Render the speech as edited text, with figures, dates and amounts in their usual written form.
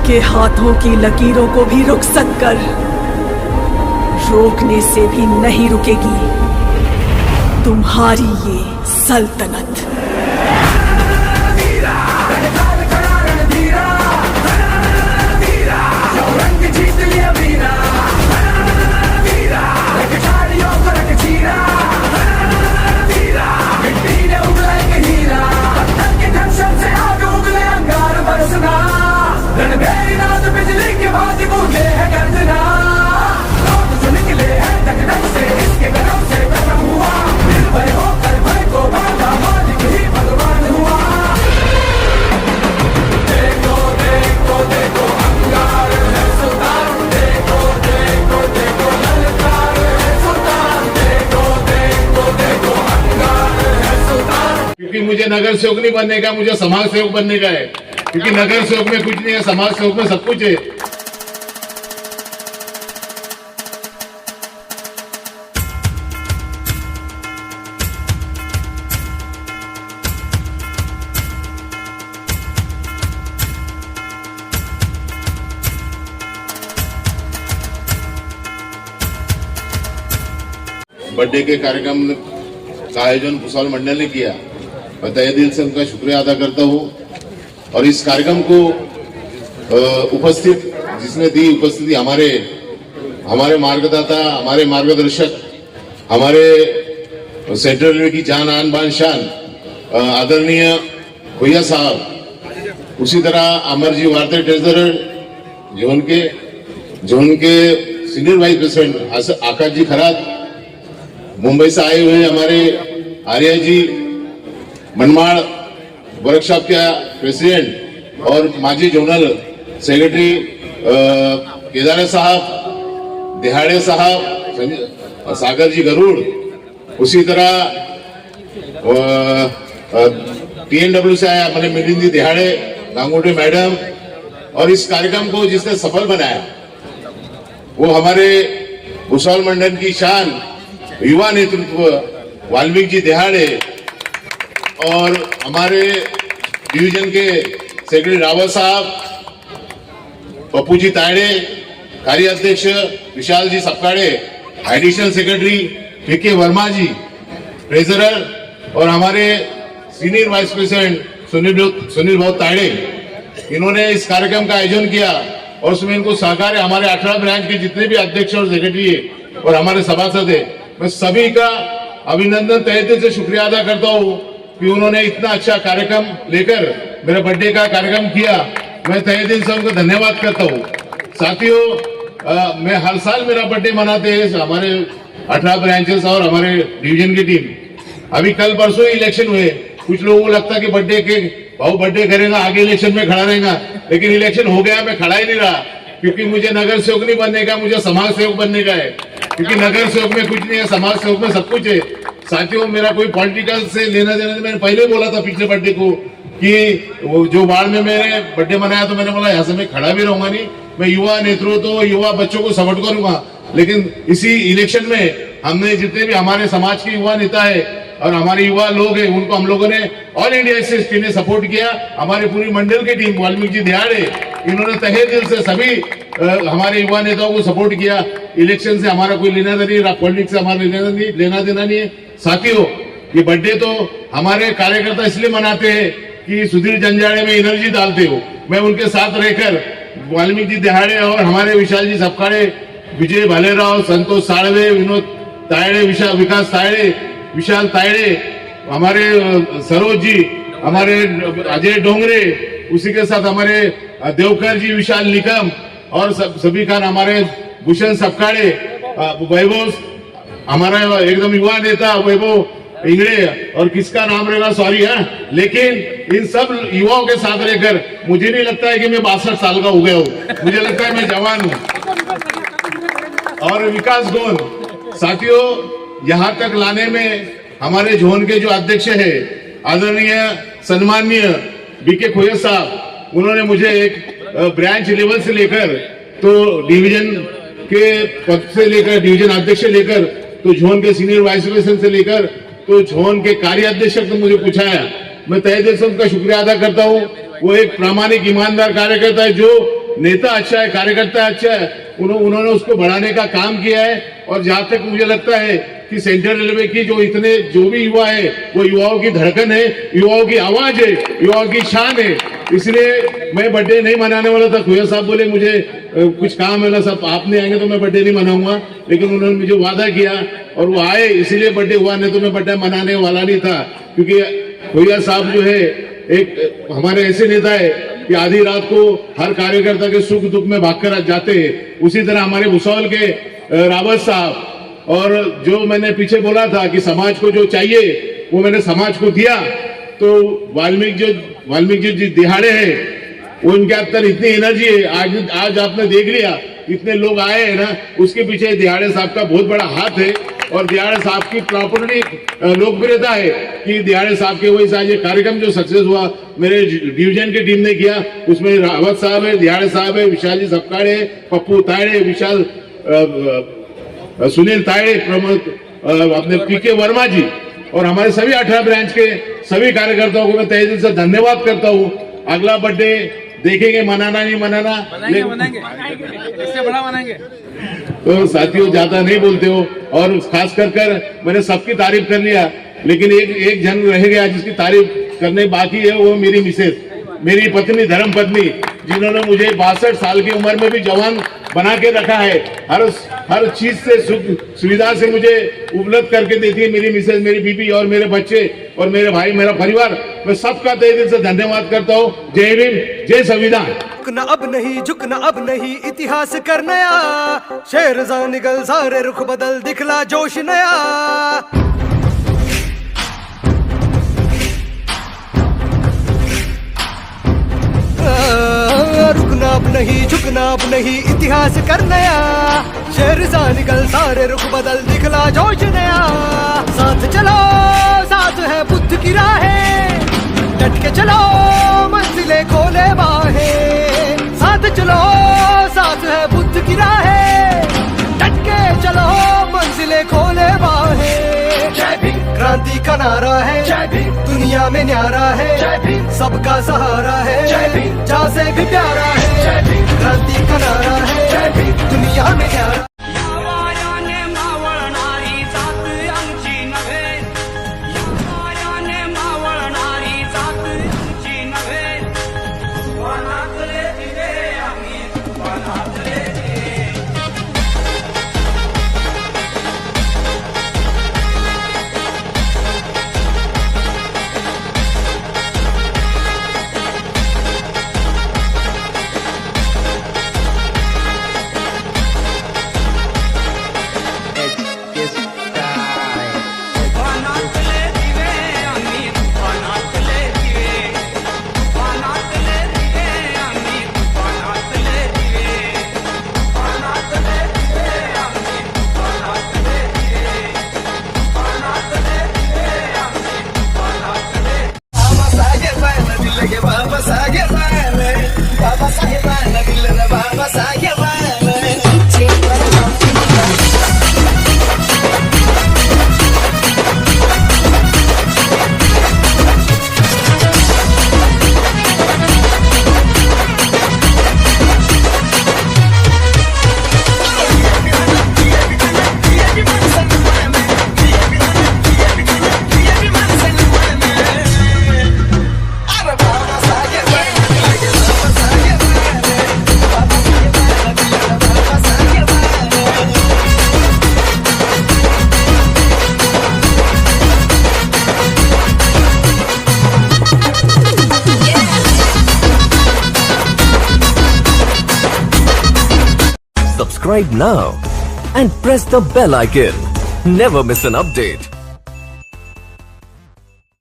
आपके हाथों की लकीरों को भी रुक सककर रोकने से भी नहीं रुकेगी तुम्हारी ये सल्तनत। क्योंकि मुझे नगर सेवक नहीं बनने का, मुझे समाज सेवक बनने का है। क्योंकि नगर सेवक में कुछ नहीं है, समाज सेवक में सब कुछ है। बर्थडे के कार्यक्रम का आयोजन भुसावल मंडल ने किया। मैं तहे दिल से उनका शुक्रिया अदा करता हूँ। और इस कार्यक्रम को जिसने दी उपस्थिति हमारे मार्गदाता, हमारे मार्गदर्शक, हमारे सेंट्रल रेलवे की जान आन बान शान आदरणीय भैया साहब, उसी तरह अमरजी वार्ते ट्रेजरर, जोन के सीनियर वाइस प्रेसिडेंट आकाश जी खरात, मुंबई से आए हुए हमारे आर्या जी, मनमाड़ वर्कशॉप का प्रेसिडेंट और माजी जोनल सेक्रेटरी केदार साहब, दिहाड़े साहब, सागर जी गरुड़, उसी तरह TNW से आया हमारे मिलिंदी दिहाड़े, गांगुटे मैडम। और इस कार्यक्रम को जिसने सफल बनाया वो हमारे भुसावल मंडल की शान युवा नेतृत्व वाल्मीकि जी दिहाड़े और हमारे डिवीजन के सेक्रेटरी रावत साहब, पप्पू जी तायड़े, कार्याध्यक्ष विशाल जी Sapkade, additional secretary PK Verma जी, ट्रेजरर और हमारे सीनियर वाइस प्रेसिडेंट सुनील भाऊ तायड़े, इन्होंने इस कार्यक्रम का आयोजन किया। और उसमें इनको सहकार है हमारे 18 ब्रांच के जितने भी अध्यक्ष और सेक्रेटरी है और हमारे सभासद है, मैं सभी का अभिनंदन तहे दिल से शुक्रिया अदा करता हूँ कि उन्होंने इतना अच्छा कार्यक्रम लेकर मेरा बर्थडे का कार्यक्रम किया। मैं तहे दिल से उनको धन्यवाद करता हूँ। साथियों, मैं हर साल मेरा बर्थडे मनाते हैं हमारे 18 ब्रांचेस और हमारे डिवीजन की टीम। अभी कल परसों ही इलेक्शन हुए, कुछ लोगों को लगता कि बर्थडे करेगा आगे इलेक्शन में खड़ा रहेगा, लेकिन इलेक्शन हो गया, मैं खड़ा ही नहीं रहा। क्योंकि मुझे नगर सेवक नहीं बनने का, मुझे समाज सेवक बनने का है। क्योंकि नगर सेवक में कुछ नहीं है, समाज सेवक में सब कुछ है। साथियों, मेरा कोई पॉलिटिकल से लेना देना नहीं। मैंने पहले बोला था पिछले बर्थडे को कि वो जो बाढ़ में मैंने बर्थडे मनाया तो मैंने बोला यहाँ से मैं खड़ा भी रहूंगा नहीं, मैं युवा नेतृत्व, युवा बच्चों को सपोर्ट करूंगा। लेकिन इसी इलेक्शन में हमने जितने भी हमारे समाज के युवा नेता है और हमारे युवा लोग हैं, उनको हम लोगों ने ऑल इंडिया SC ने सपोर्ट किया। हमारे पूरी मंडल की टीम वाल्मीकि जी दिहाड़े, इन्होंने तहे दिल से सभी हमारे युवा नेताओं को सपोर्ट किया। इलेक्शन से हमारा कोई लेना देना नहीं, पॉलिटिक्स से हमारा लेना देना नहीं है। साथियों, ये बर्थडे तो हमारे कार्यकर्ता इसलिए मनाते हैं कि सुधीर जंजाड़े में एनर्जी डालते हो। मैं उनके साथ रहकर वाल्मीकि जी दिहाड़े और हमारे विशाल जी सपकाड़े, विजय भालेराव, संतोष साळवे, विनोद तायड़े, विकास तायड़े, विशाल तायड़े, हमारे सरोज जी, हमारे अजय डोंगरे, उसी के साथ हमारे देवकर जी, विशाल निकम और सभी खान, हमारे भूषण सपकाड़े, वैभव हमारा एकदम युवा नेता वैभव इंगड़े, और किसका नाम रहेगा सॉरी है, लेकिन इन सब युवाओं के साथ रहकर मुझे नहीं लगता है कि मैं 62 साल का हो गया हूँ, मुझे लगता है मैं जवान हूँ। और विकास गोंद, साथियों, यहाँ तक लाने में हमारे जोन के जो अध्यक्ष है आदरणीय सम्माननीय BK खोयर साहब, उन्होंने मुझे एक ब्रांच लेवल से लेकर तो डिवीजन के पद से लेकर, डिवीजन अध्यक्ष से लेकर तो जोन के सीनियर वाइस प्रेसिडेंट से लेकर तो जोन के कार्याध्यक्ष तक मुझे पूछा है। मैं तहे दिल से उनका शुक्रिया अदा करता हूँ। वो एक प्रामाणिक ईमानदार कार्यकर्ता है जो नेता अच्छा है, कार्यकर्ता अच्छा है, उन्होंने उसको बढ़ाने का काम किया है। और जहां तक मुझे लगता है कि सेंट्रल रेलवे की जो भी युवा है वो युवाओं की धड़कन है, युवाओं की आवाज है, युवाओं की शान है। इसलिए मैं बर्थडे नहीं मनाने वाला था। खुया साहब बोले मुझे कुछ काम है ना, सब आप नहीं आएंगे तो मैं बर्थडे नहीं मनाऊंगा, लेकिन उन्होंने मुझे वादा किया और वो आए, इसीलिए बर्थडे हुआ, नहीं तो मैं बर्थडे मनाने वाला नहीं था। क्योंकि खुया साहब जो है एक हमारे ऐसे नेता है कि आधी रात को हर कार्यकर्ता के सुख दुख में भागकर जाते हैं। उसी तरह हमारे भुसौल के रावत साहब, और जो मैंने पीछे बोला था कि समाज को जो चाहिए वो मैंने समाज को दिया। तो वाल्मीकि जी दिहाड़े हैं, वो इनके अंदर इतनी एनर्जी है। आज आपने देख लिया इतने लोग आए हैं ना, उसके पीछे दिहाड़े साहब का बहुत बड़ा हाथ है। और दिहाड़े साहब की प्रॉपर्टी लोकप्रियता है कि दिहाड़े साहब के वही आज ये कार्यक्रम जो सक्सेस हुआ मेरे डिवीजन की टीम ने किया, उसमें रावत साहब है, दिहाड़े साहब है, विशाल जी सपकाड़े, पप्पू तायड़े, विशाल सुनील तायड़े, प्रमोद अपने पीके वर्मा जी और हमारे सभी 18 ब्रांच के सभी कार्यकर्ताओं को मैं तहे दिल से धन्यवाद करता हूँ। अगला बर्थडे देखेंगे, मनाना नहीं मनाना, मनाएंगे इससे बड़ा मनाएंगे। तो साथियों ज्यादा नहीं बोलते हो, और खास कर मैंने सबकी तारीफ कर लिया, लेकिन एक जन रह गया जिसकी तारीफ करने बाकी है, वो मेरी मिसेज, मेरी पत्नी, धर्म पत्नी, जिन्होंने मुझे 62 साल की उम्र में भी जवान बना के रखा है। हर चीज से सुख सुविधा से मुझे उपलब्ध करके देती है मेरी मिसेज, मेरी बीबी और मेरे बच्चे और मेरे भाई, मेरा परिवार। मैं सबका तहे दिल से धन्यवाद करता हूँ। जय भीम, जय संविधान। झुकना अब नहीं, झुकना अब नहीं, इतिहास कर नया, शेर जा निकल सारे रुख बदल, दिखला जोश नया। रुकना अब नहीं, झुकना अब नहीं, इतिहास कर नया, शेर सा निकल सारे रुख बदल, दिखला जोश नया। साथ चलो, साथ है बुद्ध की राहें, डट के चलो, मंजिलें खोले बाहें। साथ चलो, साथ है बुद्ध की राहें, डट के चलो, मंजिलें खोले बाहें। जय भीम क्रांति का नारा है, जय भीम दुनिया में न्यारा है, जय भीम सबका सहारा है, जय भीम जहाँ से भी प्यारा है, जय भीम क्रांति का नारा है, जय भीम दुनिया में न्यारा। Subscribe now and press the bell icon. Never miss an update.